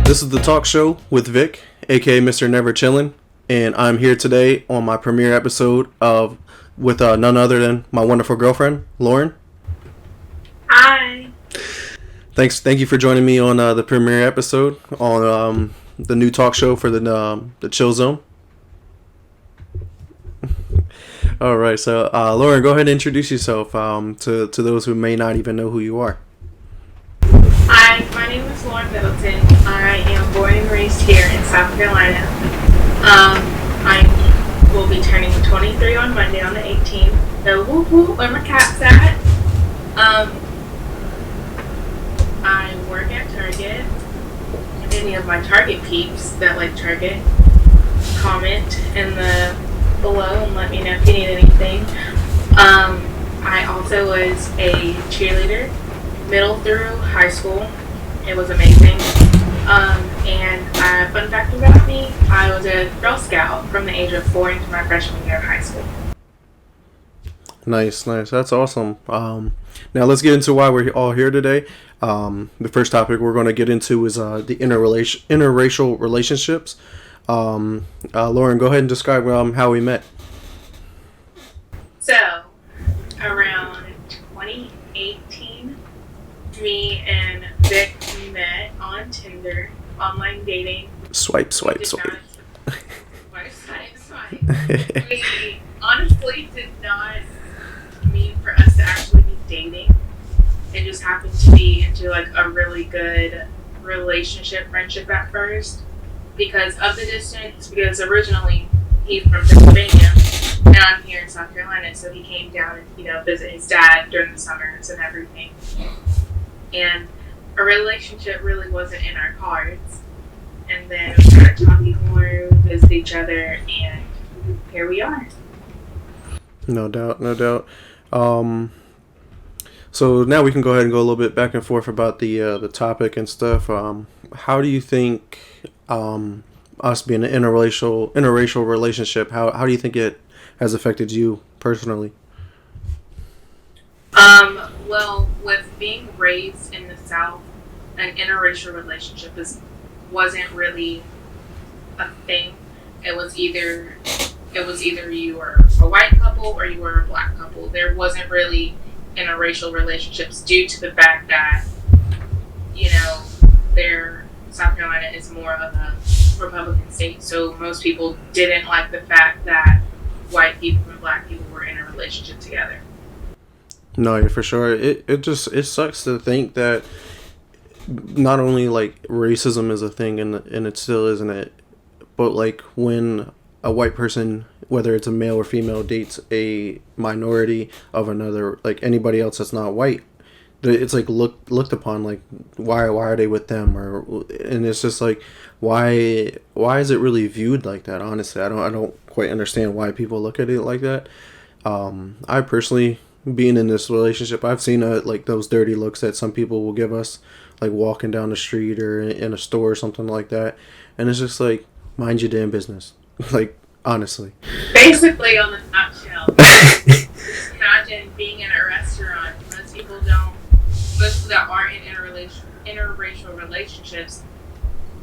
This is the Talk Show with Vic, aka Mr. Never Chillin', and I'm here today on my premiere episode of with none other than my wonderful girlfriend, Lauren. Hi. Thank you for joining me on the premiere episode on the new talk show for the Chill Zone. All right, so Lauren, go ahead and introduce yourself to those who may not even know who you are. Hi, my name is Lauren Middleton. I am born and raised here in South Carolina. I will be turning 23 on Monday on the 18th. So, where my cat's at. I work at Target. If any of my Target peeps that like Target, comment in the below and let me know if you need anything. I also was a cheerleader middle through high school. It was amazing. And fun fact about me, I was a Girl Scout from the age of 4 into my freshman year of high school. Nice. That's awesome. Now let's get into why we're all here today. The first topic we're going to get into is the interracial relationships. Lauren, go ahead and describe how we met. So, around 2018, me and Vic met on Tinder, online dating. Swipe. Swipe. We honestly did not mean for us to actually be dating. It just happened to be into like a really good friendship at first because of the distance. Because originally he's from Pennsylvania and I'm here in South Carolina, so he came down and visit his dad during the summers and everything. And a relationship really wasn't in our cards. And then we started talking more, visit each other, and here we are. No doubt. So now we can go ahead and go a little bit back and forth about the topic and stuff. How do you think us being an interracial relationship, how do you think it has affected you personally? Well, with being raised in the South, an interracial relationship wasn't really a thing. It was either you were a white couple or you were a black couple. There wasn't really interracial relationships due to the fact that, South Carolina is more of a Republican state. So most people didn't like the fact that white people and black people were in a relationship together. No, for sure. It sucks to think that not only like racism is a thing and it still isn't it, but like when a white person, whether it's a male or female, dates a minority of another, like anybody else that's not white, it's like looked upon like why are they with them, and it's just like why is it really viewed like that? Honestly, I don't quite understand why people look at it like that. I personally, being in this relationship, I've seen like those dirty looks that some people will give us, like walking down the street or in a store or something like that, and it's just like, mind your damn business. Like, honestly. Basically, on the nutshell, just imagine being in a restaurant. Most that aren't in interracial relationships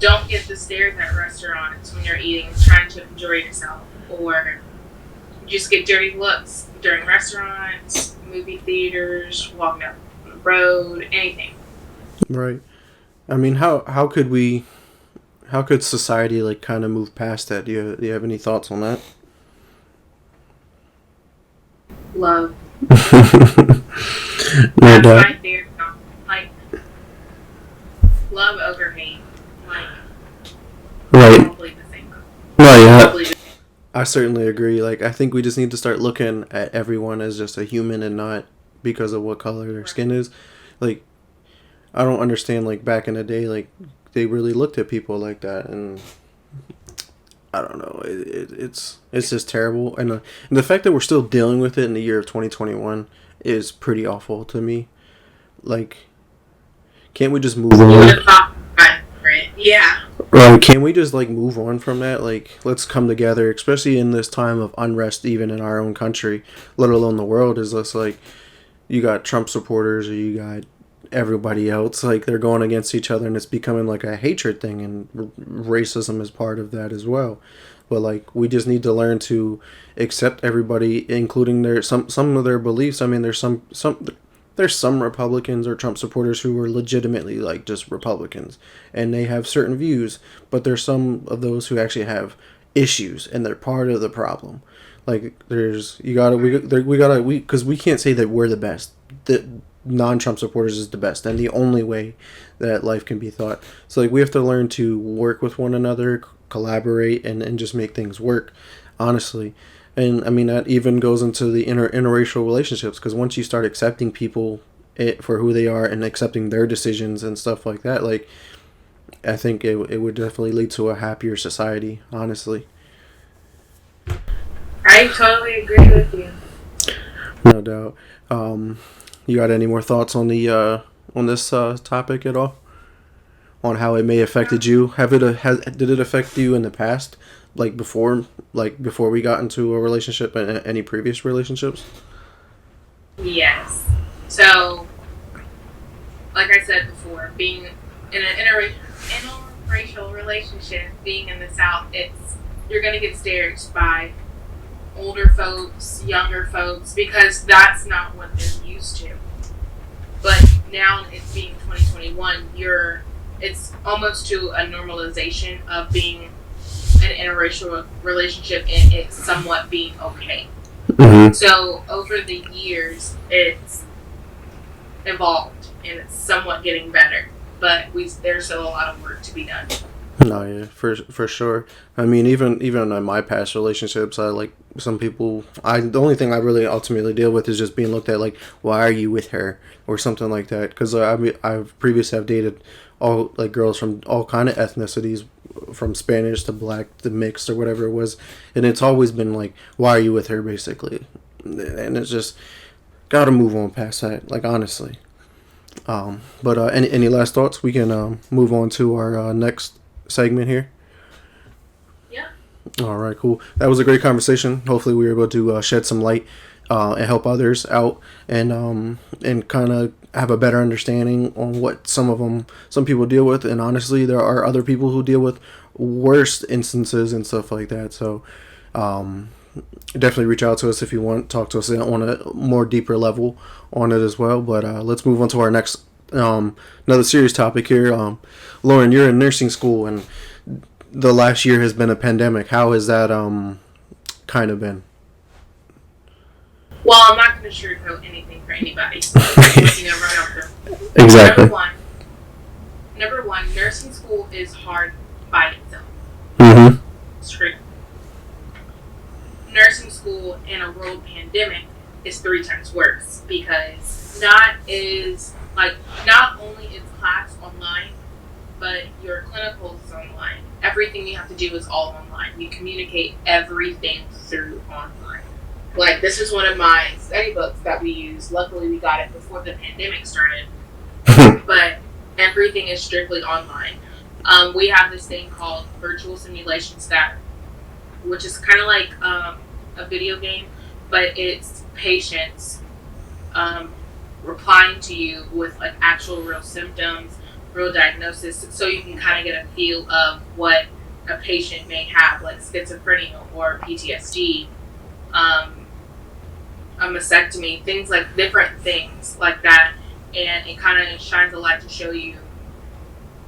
don't get the stares at restaurants when you're eating, trying to enjoy yourself, or just get dirty looks during restaurants, movie theaters, walking down the road, anything. Right. I mean, how could society like kind of move past that? Do you have any thoughts on that? Love. No doubt. My theory. Like, love over hate. Like, right. Probably the same. No, yeah. I certainly agree. Like, I think we just need to start looking at everyone as just a human and not because of what color their skin is. Like, I don't understand, like, back in the day, like, they really looked at people like that, and I don't know. It's just terrible. And the fact that we're still dealing with it in the year of 2021 is pretty awful to me. Like, can't we just move on? Yeah. Right, can't we just, like, move on from that? Like, let's come together, especially in this time of unrest, even in our own country, let alone the world. Is just like, you got Trump supporters or you got everybody else. Like they're going against each other, and it's becoming like a hatred thing, and racism is part of that as well. But like we just need to learn to accept everybody, including their some of their beliefs. I mean, there's some Republicans or Trump supporters who are legitimately like just Republicans, and they have certain views. But there's some of those who actually have issues, and they're part of the problem. Like there's we because we can't say that we're the best. The non-Trump supporters is the best, and the only way that life can be thought. So like we have to learn to work with one another, collaborate, and just make things work. Honestly, and I mean that even goes into the interracial relationships, because once you start accepting people for who they are and accepting their decisions and stuff like that, like I think it would definitely lead to a happier society. Honestly, I totally agree with you. no doubt. You got any more thoughts on the on this topic at all? On how it may affected you? Did it affect you in the past, before we got into a relationship and any previous relationships? Yes. So, like I said before, being in an interracial relationship, being in the South, you're gonna get stared by older folks, younger folks, because that's not what they're used to. But now it's being 2021, it's almost to a normalization of being an interracial relationship and it's somewhat being okay. Mm-hmm. So over the years, it's evolved and it's somewhat getting better, but there's still a lot of work to be done. No, yeah, for sure. I mean, even in my past relationships, I like some people. The only thing I really ultimately deal with is just being looked at like, why are you with her or something like that? Because I've previously have dated all like girls from all kind of ethnicities, from Spanish to black to mixed or whatever it was, and it's always been like, why are you with her, basically, and it's just gotta move on past that. Like honestly. But any last thoughts? We can move on to our next segment here. Yeah. All right, cool. That was a great conversation. Hopefully, we were able to shed some light and help others out, and kind of have a better understanding on what some people deal with. And honestly, there are other people who deal with worse instances and stuff like that. So, definitely reach out to us if you want. Talk to us on a more deeper level on it as well. But let's move on to our next another serious topic here. Lauren, you're in nursing school, and the last year has been a pandemic. How has that kind of been? Well, I'm not going to sugarcoat anything for anybody. Right off the Exactly. Number one, nursing school is hard by itself. Mm-hmm. Straight. Nursing school in a world pandemic is 3 times worse, because not only is class online, but your clinical is online. Everything you have to do is all online. You communicate everything through online. Like, this is one of my study books that we use. Luckily, we got it before the pandemic started. But everything is strictly online. We have this thing called virtual simulations which is kind of like a video game, but it's patients replying to you with like actual real symptoms, real diagnosis, so you can kind of get a feel of what a patient may have, like schizophrenia or PTSD, a mastectomy, things like different things like that, and it kind of shines a light to show you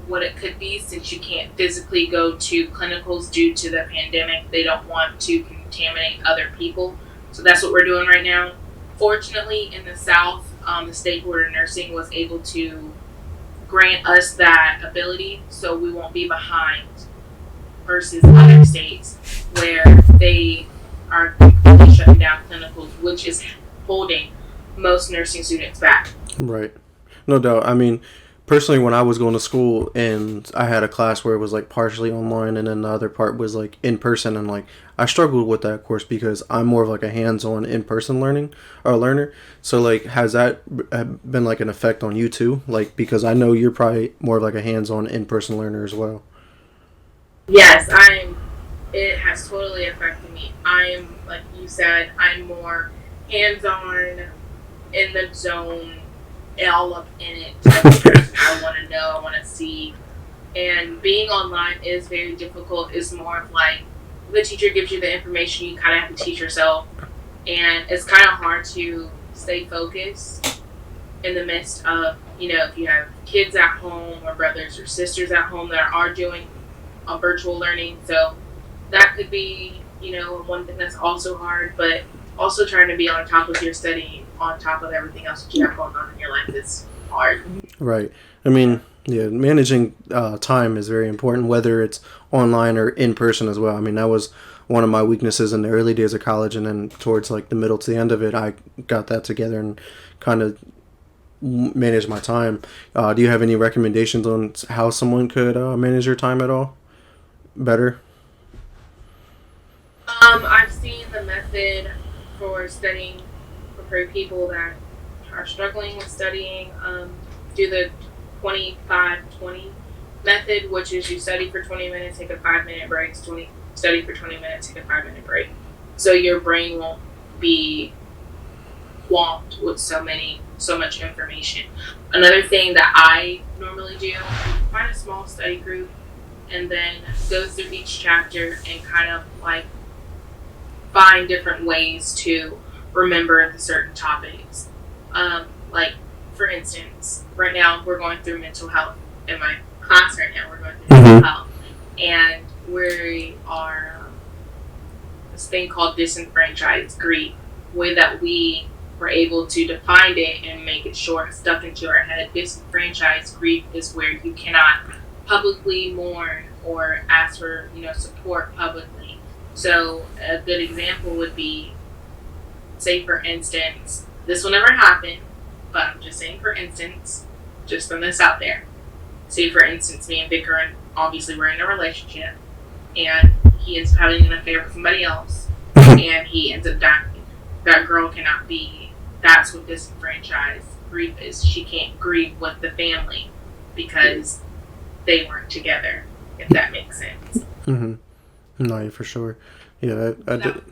what it could be, since you can't physically go to clinicals due to the pandemic. They don't want to contaminate other people, so that's what we're doing right now. Fortunately, in the South, the State Board of Nursing was able to grant us that ability, so we won't be behind versus other states where they are completely shutting down clinicals, which is holding most nursing students back. Right. No doubt. I mean, personally, when I was going to school and I had a class where it was like partially online and then the other part was like in person, and like I struggled with that course because I'm more of like a hands-on in-person learner. So like, has that been like an effect on you too? Like, because I know you're probably more of like a hands-on in-person learner as well. Yes, it has totally affected me. Like you said, I'm more hands-on, in the zone, all up in it type of person. I want to know, I want to see. And being online is very difficult. It's more of like the teacher gives you the information, you kind of have to teach yourself. And it's kind of hard to stay focused in the midst of, if you have kids at home or brothers or sisters at home that are doing virtual learning. So that could be, one thing that's also hard, but also trying to be on top of your studying, on top of everything else that you have going on in your life is hard. Right. I mean, yeah, managing time is very important, whether it's online or in person as well. I mean, that was one of my weaknesses in the early days of college, and then towards like the middle to the end of it, I got that together and kind of managed my time. Do you have any recommendations on how someone could manage their time at all better? I've seen the method for studying for people that are struggling with studying. Do the 25-20 method, which is you study for 20 minutes, take a 5-minute break, study for 20 minutes, take a 5-minute break. So your brain won't be swamped with so much information. Another thing that I normally do, find a small study group and then go through each chapter and kind of like find different ways to remember the certain topics. Like, for instance, right now we're going through mental health in my class right now. We're going through mental health, and we are this thing called disenfranchised grief, way that we were able to define it and make it short, stuck into our head. Disenfranchised grief is where you cannot publicly mourn or ask for support publicly. So a good example would be, say for instance, this will never happen, but I'm just saying for instance, just throwing this out there. Say for instance, me and Vicar, obviously we're in a relationship, and he ends up having an affair with somebody else, and he ends up dying. That girl cannot be, that's what disenfranchised grief is. She can't grieve with the family because they weren't together, if that makes sense. Mm-hmm. No, for sure. Yeah, I did.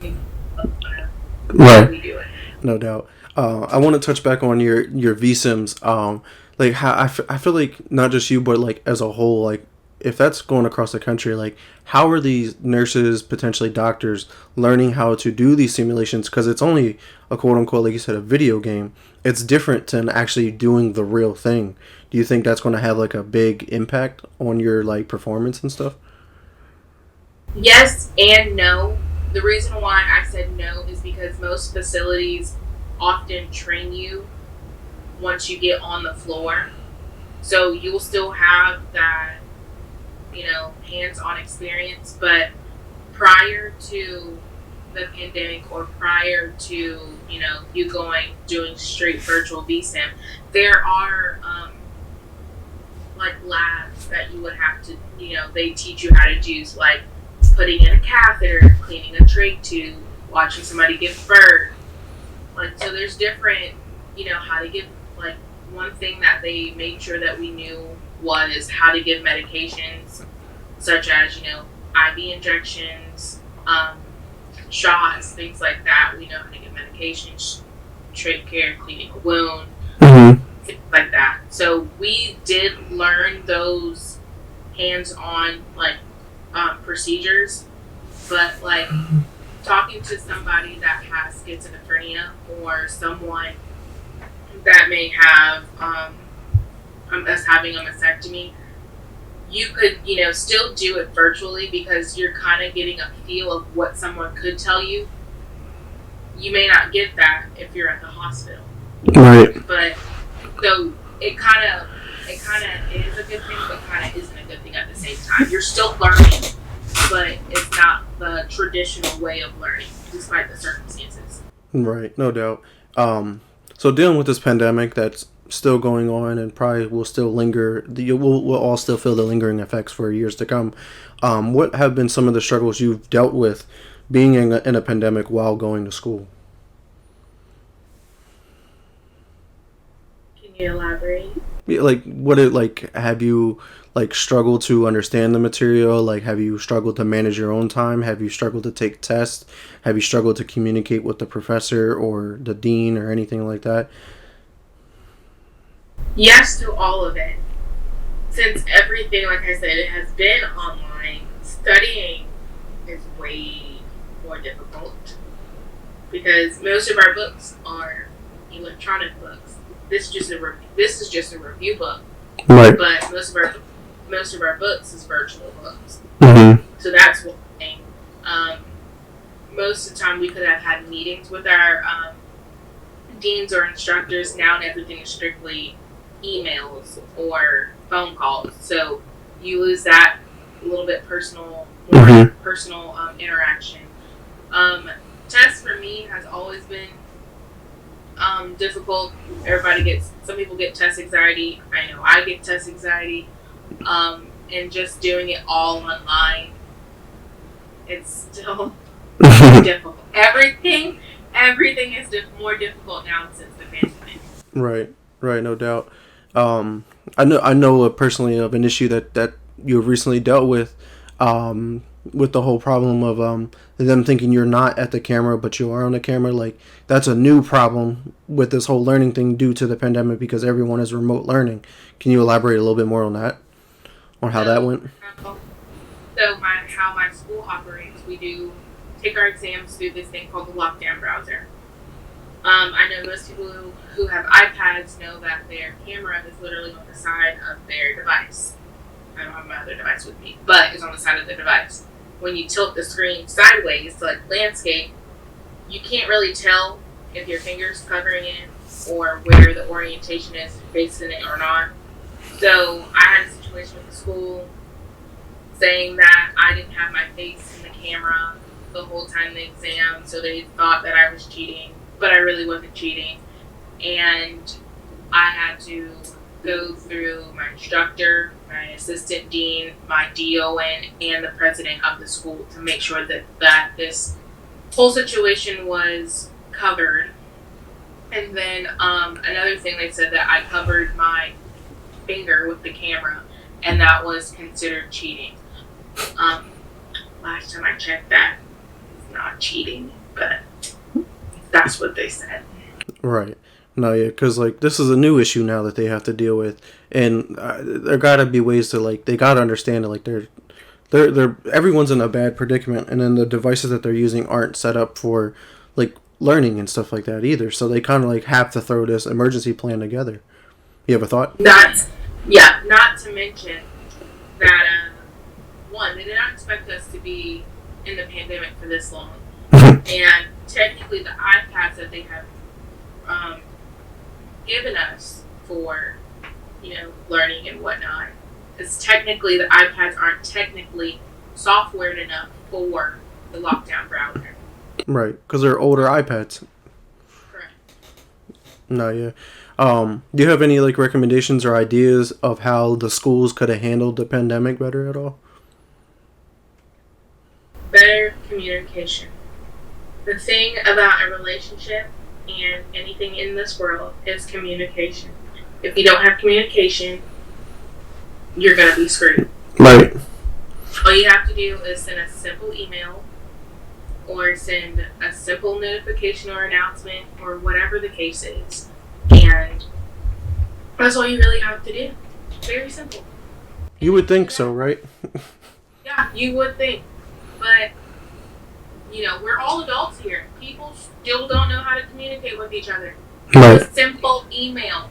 Right. We do it. No doubt. I want to touch back on your VSIMs. Like how I feel like not just you, but like as a whole, like if that's going across the country, like how are these nurses, potentially doctors, learning how to do these simulations? Because it's only a quote unquote, like you said, a video game. It's different than actually doing the real thing. Do you think that's going to have like a big impact on your like performance and stuff? Yes and no. The reason why I said no is because most facilities often train you once you get on the floor. So you will still have that, hands-on experience, but prior to the pandemic or prior to, you doing straight virtual VSIM, there are like labs that you would have to, they teach you how to use, like putting in a catheter, cleaning a trach tube, watching somebody give birth. Like, so there's different, how to give, like, one thing that they made sure that we knew was how to give medications, such as, IV injections, shots, things like that. We know how to give medications, trach care, cleaning a wound, things like that. So we did learn those hands-on, like, procedures, but like talking to somebody that has schizophrenia or someone that may have us having a mastectomy, you could still do it virtually because you're kind of getting a feel of what someone could tell you. You may not get that if you're at the hospital, Right. but so it kind of is a good thing, but kind of isn't a good thing at the same time. You're still learning, but it's not the traditional way of learning, despite the circumstances. Right. No doubt. So dealing with this pandemic that's still going on and probably will still linger, we'll all still feel the lingering effects for years to come. What have been some of the struggles you've dealt with being in a pandemic while going to school? Can you elaborate? Yeah, like have you like struggled to understand the material? Like have you struggled to manage your own time? Have you struggled to take tests? Have you struggled to communicate with the professor or the dean or anything like that? Yes to all of it. Since everything, like I said, it has been online, studying is way more difficult because most of our books are electronic books. This is just a review book, Right. but most of our books is virtual books. Mm-hmm. So that's one thing. Um, Most of the time, we could have had meetings with our deans or instructors. Now everything is strictly emails or phone calls. So you lose that little bit more personal interaction. Tests for me has always been difficult. Some people get test anxiety. I know I get test anxiety. And just doing it all online, it's still difficult. Everything is more difficult now since the pandemic. Right, right, no doubt. I know personally of an issue that you have recently dealt with the whole problem of them thinking you're not at the camera but you are on the camera. Like that's a new problem with this whole learning thing due to the pandemic because everyone is remote learning. Can you elaborate a little bit more on that, on how that So, went? how my school operates, we do take our exams through this thing called the lockdown browser. I know most people who have iPads know that their camera is literally on the side of their device. I don't have my other device with me, but it's on the side of the device. When you tilt the screen sideways to like landscape, you can't really tell if your finger's covering it or where the orientation is facing it or not. So I had a situation with the school saying that I didn't have my face in the camera the whole time the exam, so they thought that I was cheating, but I really wasn't cheating. And I had to go through my instructor, my assistant dean, my DON, and the president of the school to make sure that this whole situation was covered. And then another thing, they said that I covered my finger with the camera, and that was considered cheating. Last time I checked, that is not cheating, but that's what they said. Right. No, yeah, because like this is a new issue now that they have to deal with, and there gotta be ways to like they gotta understand it. Like they're everyone's in a bad predicament, and then the devices that they're using aren't set up for like learning and stuff like that either. So they kind of like have to throw this emergency plan together. You have a thought? Not to mention that one, they did not expect us to be in the pandemic for this long, and technically the iPads that they have given us for learning and whatnot is technically the iPads aren't technically softwared enough for the lockdown browser. Right, because they're older iPads. Correct. No, yeah. Do you have any like recommendations or ideas of how the schools could have handled the pandemic better at all? Better communication. The thing about a relationship and anything in this world is communication. If you don't have communication, you're going to be screwed. Right. All you have to do is send a simple email or send a simple notification or announcement or whatever the case is. And that's all you really have to do. Very simple. You would think so, right? Yeah, you would think. But, we're all adults here. People still don't know how to communicate with each other. Right. A simple email.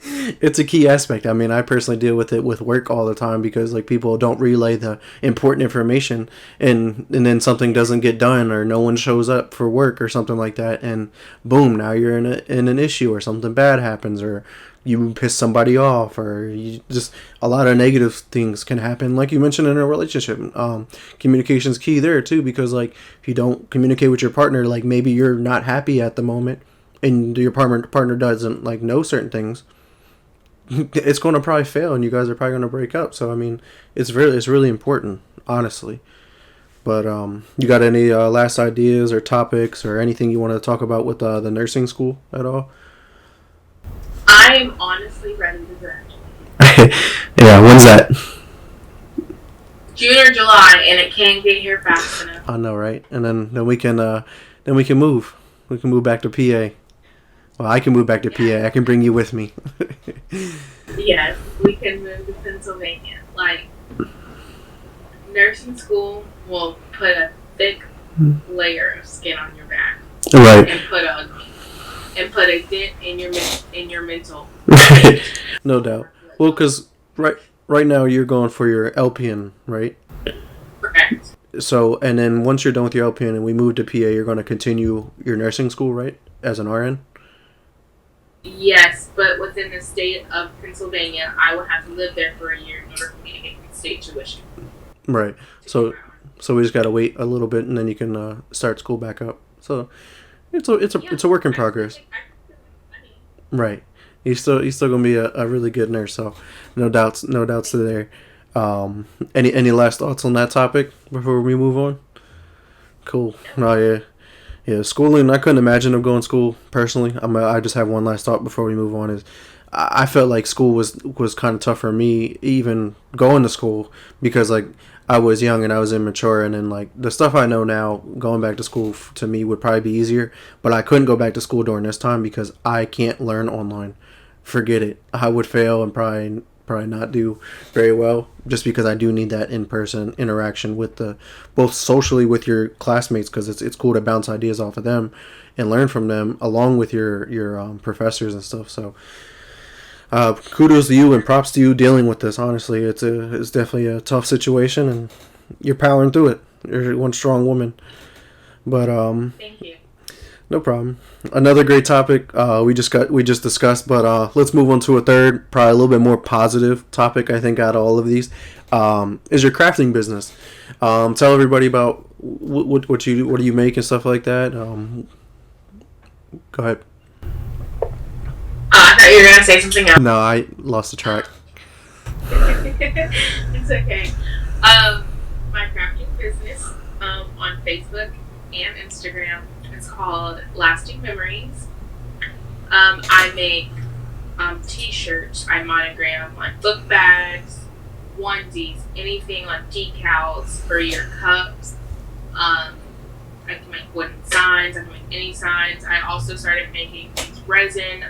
It's a key aspect. I mean, I personally deal with it with work all the time because like people don't relay the important information and then something doesn't get done or no one shows up for work or something like that and boom, now you're in an issue or something bad happens or you piss somebody off or you just a lot of negative things can happen like you mentioned in a relationship. Communication's key there too because like if you don't communicate with your partner, like maybe you're not happy at the moment and your partner doesn't like know certain things, it's going to probably fail and you guys are probably going to break up. So I mean it's really important, honestly. But you got any last ideas or topics or anything you want to talk about with the nursing school at all? I am honestly ready to graduate. Yeah, when's that? June or July, and it can't get here fast enough. I know, right? And then we can move. We can move back to PA. Well, I can move back to PA. I can bring you with me. Yes, we can move to Pennsylvania. Like, nursing school will put a thick layer of skin on your back Right. and put a dent in your mental No doubt. Well, because right now you're going for your LPN, right? correct. So, and then once you're done with your LPN and we move to PA, you're going to continue your nursing school, right? As an RN? Yes, but within the state of Pennsylvania, I would have to live there for a year in order for me to get state tuition. Right. To do So, my RN. so we just got to wait a little bit and then you can start school back up. So, it's a work in progress. I can make money. Right. He's still gonna be a really good nurse. So, no doubts there. Any last thoughts on that topic before we move on? Cool. No, yeah. Yeah, schooling. I couldn't imagine of going to school personally. I just have one last thought before we move on. Is I felt like school was kind of tough for me, even going to school, because like I was young and I was immature, and then like the stuff I know now, going back to school to me would probably be easier. But I couldn't go back to school during this time because I can't learn online. Forget it. I would fail and probably not do very well just because I do need that in person interaction with the both socially with your classmates because it's cool to bounce ideas off of them and learn from them along with your professors and stuff. So kudos to you and props to you dealing with this. Honestly, it's definitely a tough situation and you're powering through it. You're one strong woman. But Thank you. no problem. Another great topic we just discussed, but let's move on to a third, probably a little bit more positive topic. I think out of all of these, is your crafting business. Tell everybody about what you do, what do you make and stuff like that. Go ahead. I thought you were gonna say something else. No, I lost the track. It's okay. My crafting business on Facebook and Instagram is called Lasting Memories. I make t-shirts. I monogram like book bags, onesies, anything like decals for your cups. I can make wooden signs. I can make any signs. I also started making these resin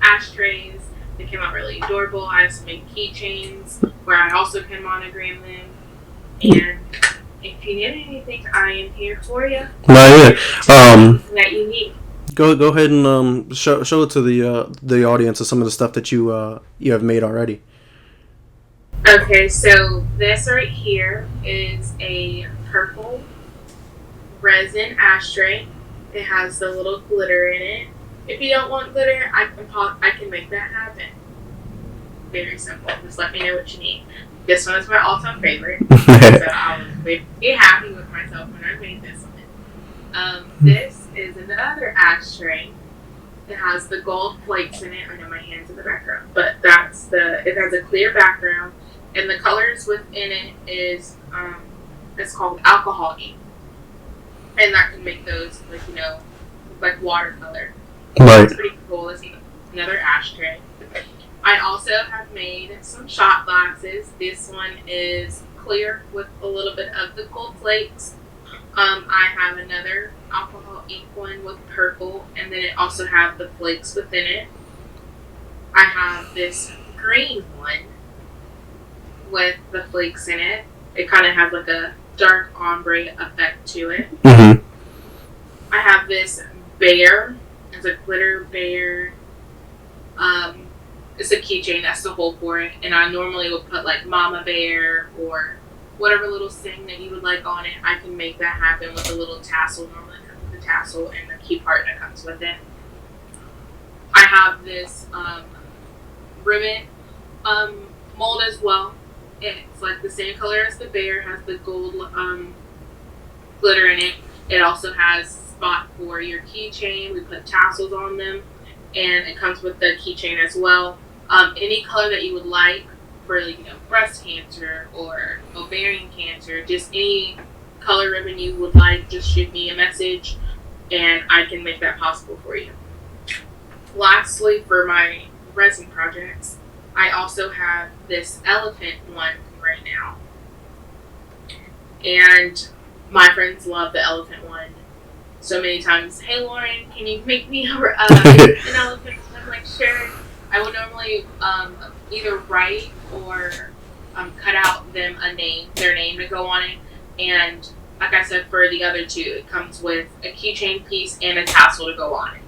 ashtrays. They came out really adorable. I also make keychains where I also can monogram them. And if you need anything, I am here for you. No, yeah. That you need. Go ahead and show it to the audience of some of the stuff that you have made already. Okay, so this right here is a purple resin ashtray. It has the little glitter in it. If you don't want glitter, I can make that happen. Very simple. Just let me know what you need. This one is my all-time favorite. So I was very happy with myself when I made this one. This is another ashtray. It has the gold flakes in it. I know my hand's in the background, but it has a clear background, and the colors within it is it's called alcohol ink, and that can make those like watercolor. Right. It's pretty cool. It's another ashtray. I also have made some shot glasses. This one is clear with a little bit of the gold flakes. I have another alcohol ink one with purple, and then it also have the flakes within it. I have this green one with the flakes in it. It kind of has like a dark ombre effect to it. Mm-hmm. I have this bear. It's a glitter bear. It's a keychain. That's the whole for it. And I normally would put like Mama Bear or whatever little thing that you would like on it. I can make that happen with a little tassel. Normally it comes with the tassel and the key part that comes with it. I have this ribbon mold as well. It's like the same color as the bear. Has the gold glitter in it. It also has a spot for your keychain. We put tassels on them, and it comes with the keychain as well. Any color that you would like for breast cancer or ovarian cancer, just any color ribbon you would like, just shoot me a message and I can make that possible for you. Lastly, for my resin projects, I also have this elephant one right now. And my friends love the elephant one. so many times, "Hey Lauren, can you make me an elephant?" And I'm like, "Sure." I would normally either write or cut out them their name to go on it. And like I said, for the other two, it comes with a keychain piece and a tassel to go on it.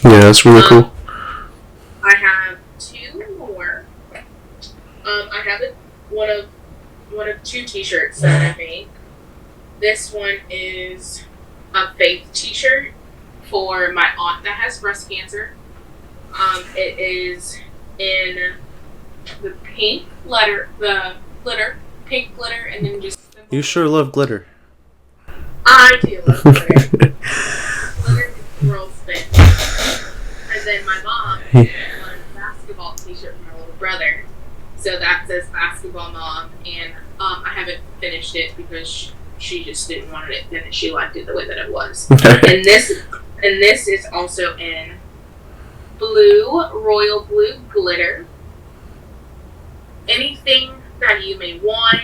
Yeah, that's really cool. I have two more. I have one of two T-shirts that I made. This one is a faith T-shirt for my aunt that has breast cancer. It is in the pink glitter, and then just. You sure love glitter. I do love glitter. Glitter girls fit. And then my mom wanted a basketball T-shirt for my little brother, so that says basketball mom, and I haven't finished it because she just didn't want it finished. She liked it the way that it was. and this is also in royal blue glitter. Anything that you may want,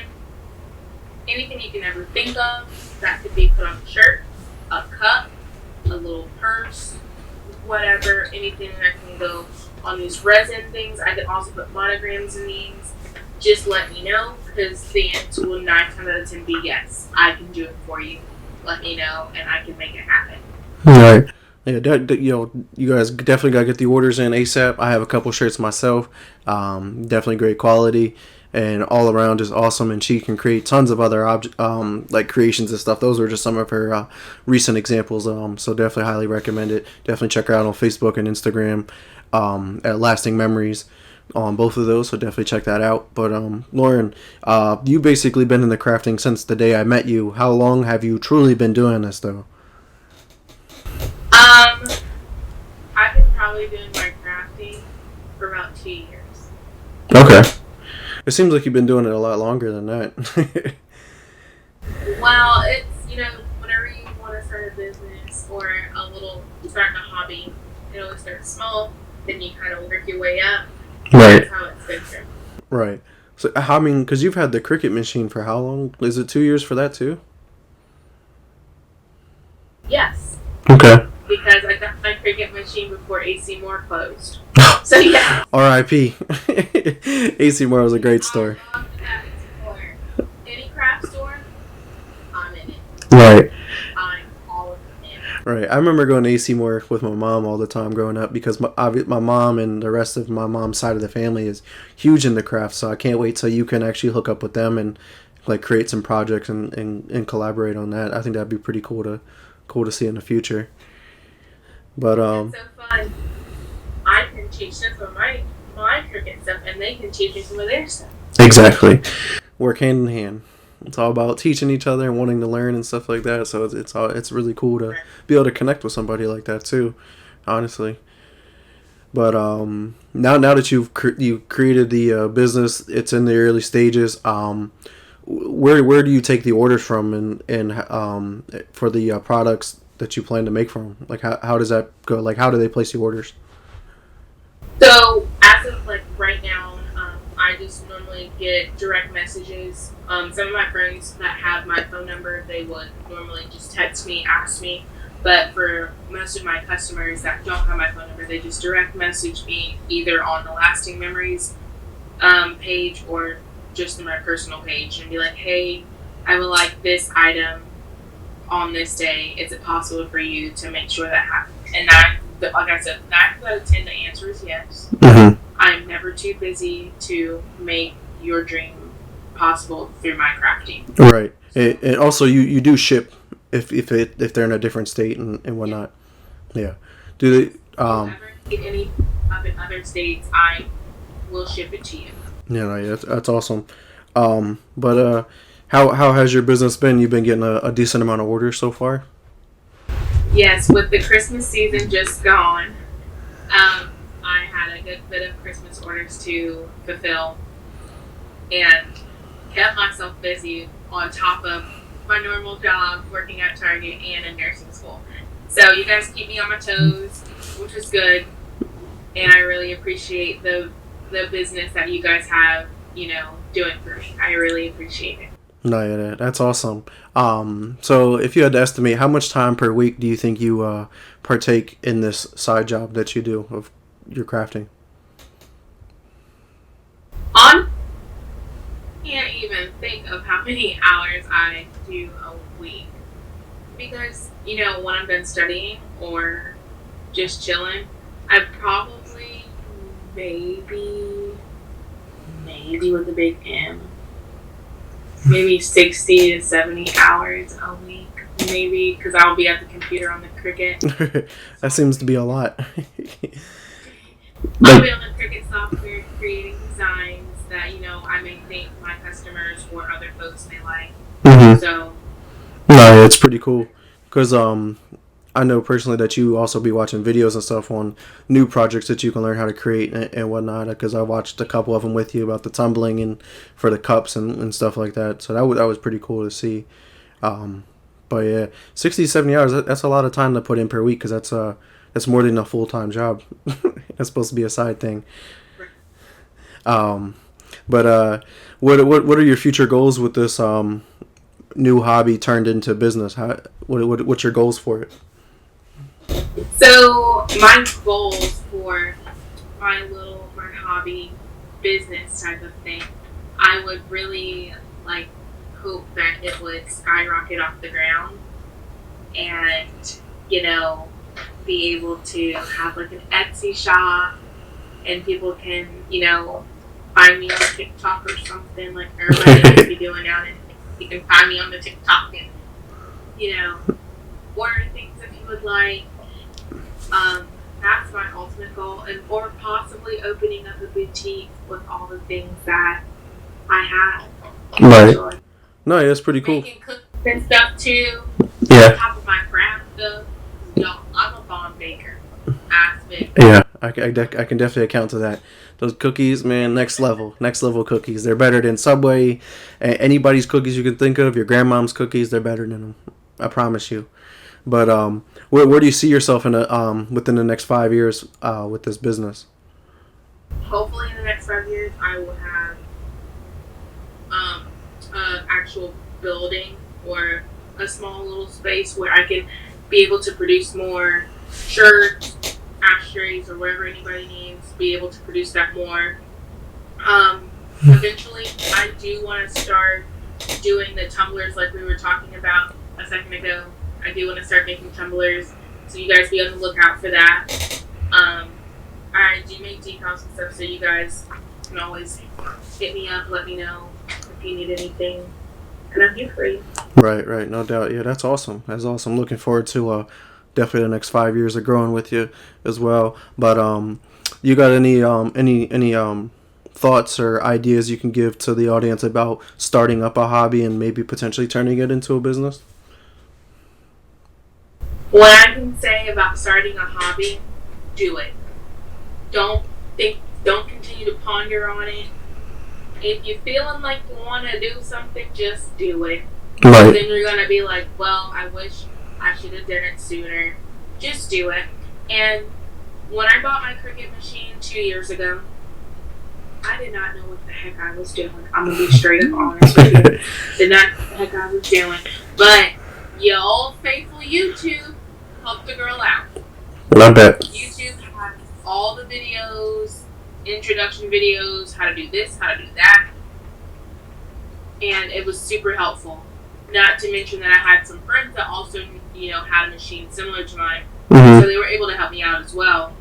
anything you can ever think of that could be put on a shirt, a cup, a little purse, whatever, anything that can go on these resin things. I can also put monograms in these. Just let me know, because the answer will 9 times out of 10 be yes. I can do it for you. Let me know, and I can make it happen. All right. Yeah, you guys definitely gotta get the orders in ASAP. I have a couple shirts myself. Definitely great quality, and all around just awesome. And she can create tons of other like creations and stuff. Those were just some of her recent examples. So definitely highly recommend it. Definitely check her out on Facebook and Instagram at Lasting Memories on both of those. So definitely check that out. But Lauren, you basically been in the crafting since the day I met you. How long have you truly been doing this though? I've been probably doing my crafting for about 2 years. Okay. It seems like you've been doing it a lot longer than that. Well, it's, whenever you want to start a business or start a hobby, it always starts small, then you kind of work your way up. Right. That's how it's been for me. Right. So, because you've had the Cricut machine for how long? Is it 2 years for that too? Yes. Okay. Because I got my Cricut machine before AC Moore closed. So yeah. R.I.P. AC Moore was a great store. Any craft store, I'm in it. Right. I'm all in. Right. I remember going to AC Moore with my mom all the time growing up because my mom and the rest of my mom's side of the family is huge in the craft. So I can't wait till you can actually hook up with them and like create some projects and collaborate on that. I think that'd be pretty cool to see in the future. But it's so fun. I can teach them from my Cricut stuff, and they can teach me some of their stuff. Exactly. Work hand in hand. It's all about teaching each other and wanting to learn and stuff like that. So it's really cool to be able to connect with somebody like that too, honestly. But now that you created the business, it's in the early stages. Where do you take the orders from and for the products that you plan to make from? Like how does that go? Like how do they place the orders? So as of like right now, I just normally get direct messages. Some of my friends that have my phone number, they would normally just text me, ask me. But for most of my customers that don't have my phone number, they just direct message me either on the Lasting Memories page or just in my personal page and be like, hey, I would like this item on this day. Is it possible for you to make sure that happens? And like I said, 9 out of 10, the answer is yes. Mm-hmm. I'm never too busy to make your dream possible through my crafting. Right. And also you do ship if they're in a different state and whatnot. Yeah. Do they If you ever get any up in other states, I will ship it to you. Yeah, that's awesome. But how has your business been? You've been getting a decent amount of orders so far? Yes, with the Christmas season just gone, I had a good bit of Christmas orders to fulfill and kept myself busy on top of my normal job working at Target and in nursing school. So you guys keep me on my toes, which is good, and I really appreciate the business that you guys have, doing for me. I really appreciate it. No, yeah, that's awesome. So if you had to estimate, how much time per week do you think you partake in this side job that you do of your crafting? On can't even think of how many hours I do a week because when I'm done studying or just chilling, I probably maybe maybe with a big M, maybe 60 to 70 hours a week, maybe because I'll be at the computer on the Cricut. That seems to be a lot. I'll Like, be on the Cricut software creating designs that I may think my customers or other folks may like. mhm. So No, it's pretty cool because I know personally that you also be watching videos and stuff on new projects that you can learn how to create and whatnot. Because I watched a couple of them with you about the tumbling and for the cups and stuff like that. So that was pretty cool to see. Um, but yeah, 60 70 hours, that's a lot of time to put in per week because that's more than a full time job. That's supposed to be a side thing. Um, but what are your future goals with this new hobby turned into business? What's your goals for it? so my goals for my hobby business type of thing, I would really like hope that it would skyrocket off the ground and you know be able to have like an Etsy shop and people can find me on TikTok or something like everybody used to be doing now, and you can find me on the TikTok and you know order things if you would like. That's my ultimate goal, and or possibly opening up a boutique with all the things that I have. Right. Eventually. No, yeah, that's pretty cool. Making cookies and stuff too. On Yeah. top of my craft stuff. I'm a bomb baker. Ask me. Yeah, I can definitely account to that. Those cookies, man, next level cookies. They're better than Subway, anybody's cookies you can think of. Your grandmom's cookies, they're better than them. I promise you. But where do you see yourself in within the next 5 years with this business? Hopefully in the next 5 years I will have an actual building or a small little space where I can be able to produce more shirts, ashtrays, or whatever anybody needs. Be able to produce that more. Eventually, I do want to start doing the tumblers like we were talking about a second ago. I do want to start making tumblers, so you guys be on the lookout for that. I do make decals and stuff, so you guys can always hit me up, let me know if you need anything, and I'm here for you. Right, no doubt. Yeah, that's awesome. That's awesome. Looking forward to definitely the next 5 years of growing with you as well. But you got any thoughts or ideas you can give to the audience about starting up a hobby and maybe potentially turning it into a business? What I can say about starting a hobby, do it. Don't don't continue to ponder on it. If you're feeling like you want to do something, just do it. Right. Then you're going to be like, well, I wish I should have done it sooner. Just do it. And when I bought my Cricut machine 2 years ago, I did not know what the heck I was doing. I'm going to be straight up honest with you. Did not know what the heck I was doing. But your old faithful YouTube helped the girl out. I bet. YouTube has all the videos, introduction videos, how to do this, how to do that. And it was super helpful. Not to mention that I had some friends that also, had a machine similar to mine. Mm-hmm. So they were able to help me out as well.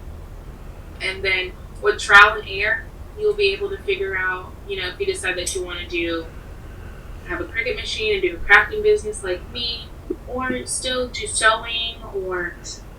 And then with trial and error, you'll be able to figure out, if you decide that you want to have a Cricut machine and do a crafting business like me, or still do sewing or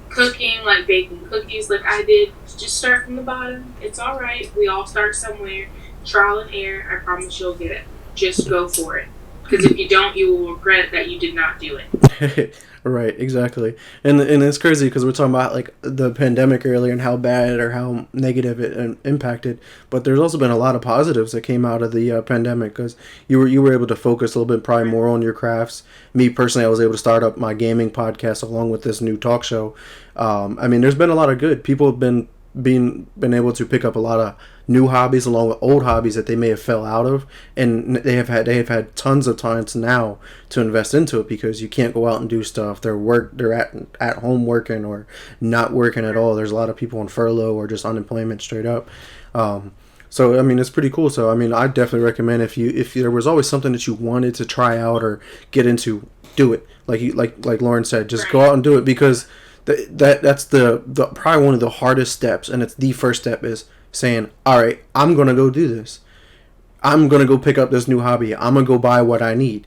cooking, like baking cookies like I did. Just start from the bottom. It's all right. We all start somewhere. Trial and error. I promise you'll get it. Just go for it. Because if you don't, you will regret that you did not do it. Right, exactly. And it's crazy because we're talking about like the pandemic earlier and how bad or how negative it impacted, but there's also been a lot of positives that came out of the pandemic because you were able to focus a little bit probably more on your crafts. Me personally, I was able to start up my gaming podcast along with this new talk show. I mean, there's been a lot of good. People have been been able to pick up a lot of new hobbies along with old hobbies that they may have fell out of, and they have had tons of time now to invest into it because you can't go out and do stuff. They're at home working or not working at all. There's a lot of people on furlough or just unemployment straight up. So I mean, it's pretty cool. So I mean, I definitely recommend if there was always something that you wanted to try out or get into, do it. Like Lauren said, just go out and do it, because that's the probably one of the hardest steps, and it's the first step is saying, all right, I'm gonna go do this. I'm gonna go pick up this new hobby. I'm gonna go buy what I need.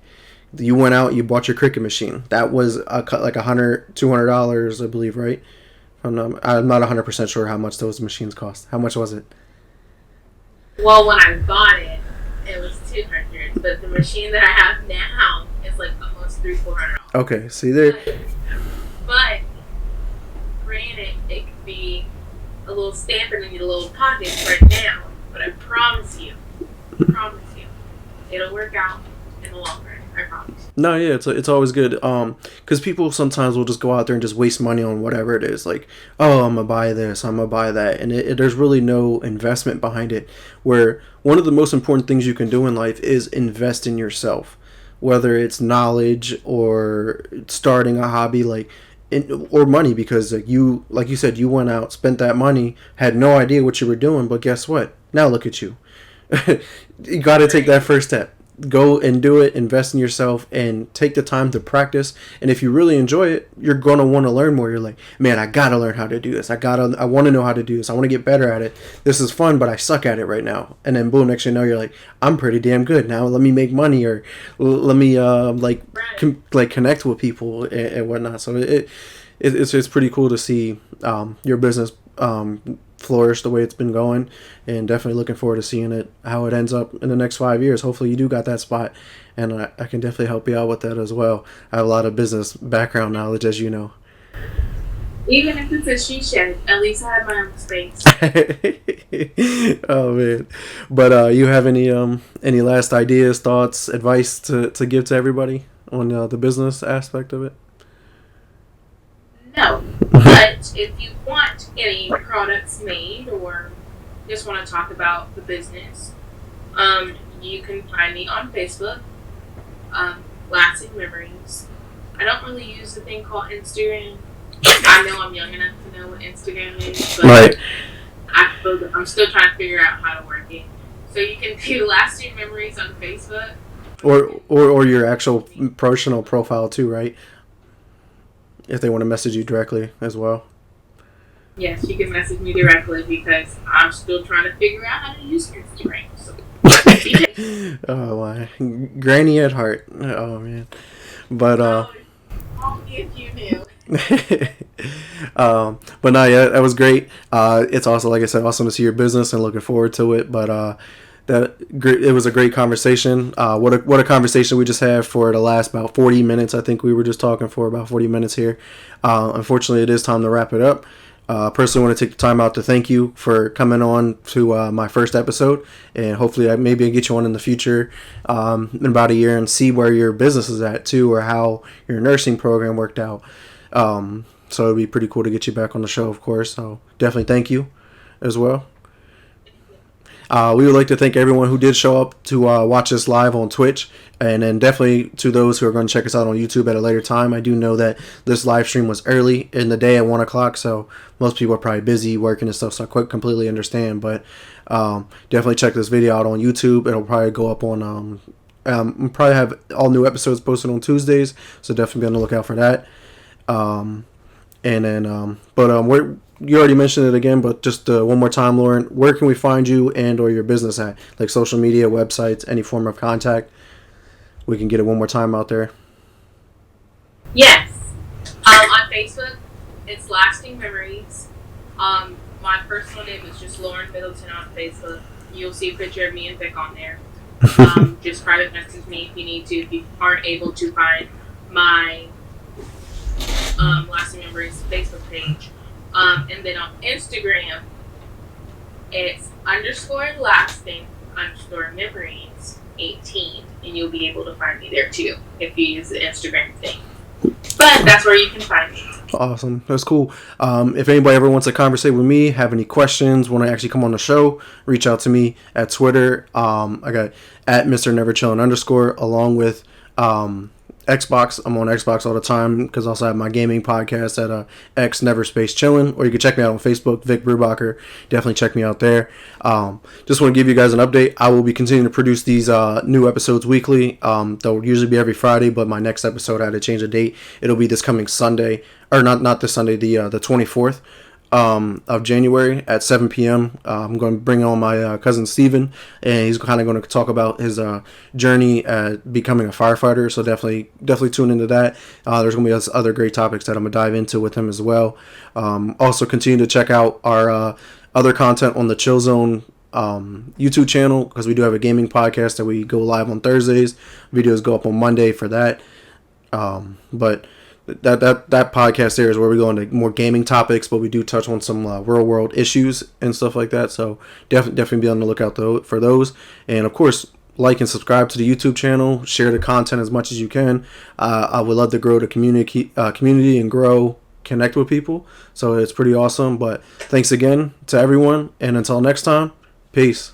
You went out, you bought your cricket machine. That was like $200, I believe, right? I'm not 100% sure how much those machines cost. How much was it? Well, when I bought it, it was $200, but the machine that I have now is like almost $300-400. Okay, see there. But granted, it could be a little stamp in your little pockets right now. But I promise you, it'll work out in the long run. I promise. No, yeah, it's always good. Because people sometimes will just go out there and just waste money on whatever it is. Like, oh, I'm gonna buy this, I'm gonna buy that, and there's really no investment behind it. Where one of the most important things you can do in life is invest in yourself, whether it's knowledge or starting a hobby, or money. Because like you said, you went out, spent that money, had no idea what you were doing, but guess what? Now look at you. You got to take that first step. Go and do it, invest in yourself, and take the time to practice. And if you really enjoy it, you're going to want to learn more. You're like, man, I got to learn how to do this. I want to know how to do this. I want to get better at it. This is fun, but I suck at it right now. And then boom, next thing you know, you're like, I'm pretty damn good. Now let me make money, or let me connect with people and whatnot. So it's pretty cool to see your business flourish the way it's been going, and definitely looking forward to seeing how it ends up in the next 5 years. Hopefully you do got that spot, and I can definitely help you out with that as well. I have a lot of business background knowledge, as you know. Even if it's a she shed, at least I have my own space. Oh man. But you have any last ideas, thoughts, advice to give to everybody on the business aspect of it? No, but if you want any products made or just want to talk about the business, you can find me on Facebook, Lasting Memories. I don't really use the thing called Instagram. I know I'm young enough to know what Instagram is, but right. I'm still trying to figure out how to work it. So you can do Lasting Memories on Facebook. Or your actual personal profile too, right? If they want to message you directly as well. Yes, you can message me directly because I'm still trying to figure out how to use Instagram. So. Oh my, granny at heart. Oh man, but only if you knew. But no, yeah, that was great. It's also, like I said, awesome to see your business and looking forward to it. But it was a great conversation. What a conversation we just had for the last about 40 minutes. I think we were just talking for about 40 minutes here. Unfortunately, it is time to wrap it up. Personally want to take the time out to thank you for coming on to my first episode, and hopefully I'll get you on in the future in about a year and see where your business is at too, or how your nursing program worked out. So it'd be pretty cool to get you back on the show, of course. So definitely thank you as well. We would like to thank everyone who did show up to watch us live on Twitch, and then definitely to those who are going to check us out on YouTube at a later time. I do know that this live stream was early in the day at 1 o'clock, so most people are probably busy working and stuff, so I quite completely understand. But definitely check this video out on YouTube. It'll probably go up on probably have all new episodes posted on Tuesdays, so definitely be on the lookout for that. You already mentioned it again, but just one more time, Lauren, where can we find you and or your business at? Like social media, websites, any form of contact? We can get it one more time out there. Yes. On Facebook, it's Lasting Memories. My personal name is just Lauren Middleton on Facebook. You'll see a picture of me and Vic on there. Just private message me if you need to, if you aren't able to find my Lasting Memories Facebook page. And then on Instagram, it's _lasting_memories 18, and you'll be able to find me there too if you use the Instagram thing. But that's where you can find me. Awesome. That's cool. If anybody ever wants to conversate with me, have any questions, want to actually come on the show, reach out to me at Twitter. I got at Mr. Never Chillin _ along with Xbox. I'm on Xbox all the time because I also have my gaming podcast at X Never Space Chillin. Or you can check me out on Facebook, Vic Brubacher. Definitely check me out there. Just want to give you guys an update. I will be continuing to produce these new episodes weekly. They'll usually be every Friday, but my next episode I had to change the date. It'll be this coming Sunday, or not this Sunday, the 24th. Of January at 7 p.m. I'm going to bring on my cousin Steven, and he's kind of going to talk about his journey at becoming a firefighter. So definitely tune into that. There's going to be other great topics that I'm going to dive into with him as well. Also continue to check out our other content on the Chill Zone YouTube channel, because we do have a gaming podcast that we go live on Thursdays. Videos go up on Monday for that. But that podcast there is where we go into more gaming topics, but we do touch on some real world issues and stuff like that. So definitely be on the lookout for those. And of course, like and subscribe to the YouTube channel. Share the content as much as you can. I would love to grow the community and connect with people. So it's pretty awesome. But thanks again to everyone, and until next time, peace.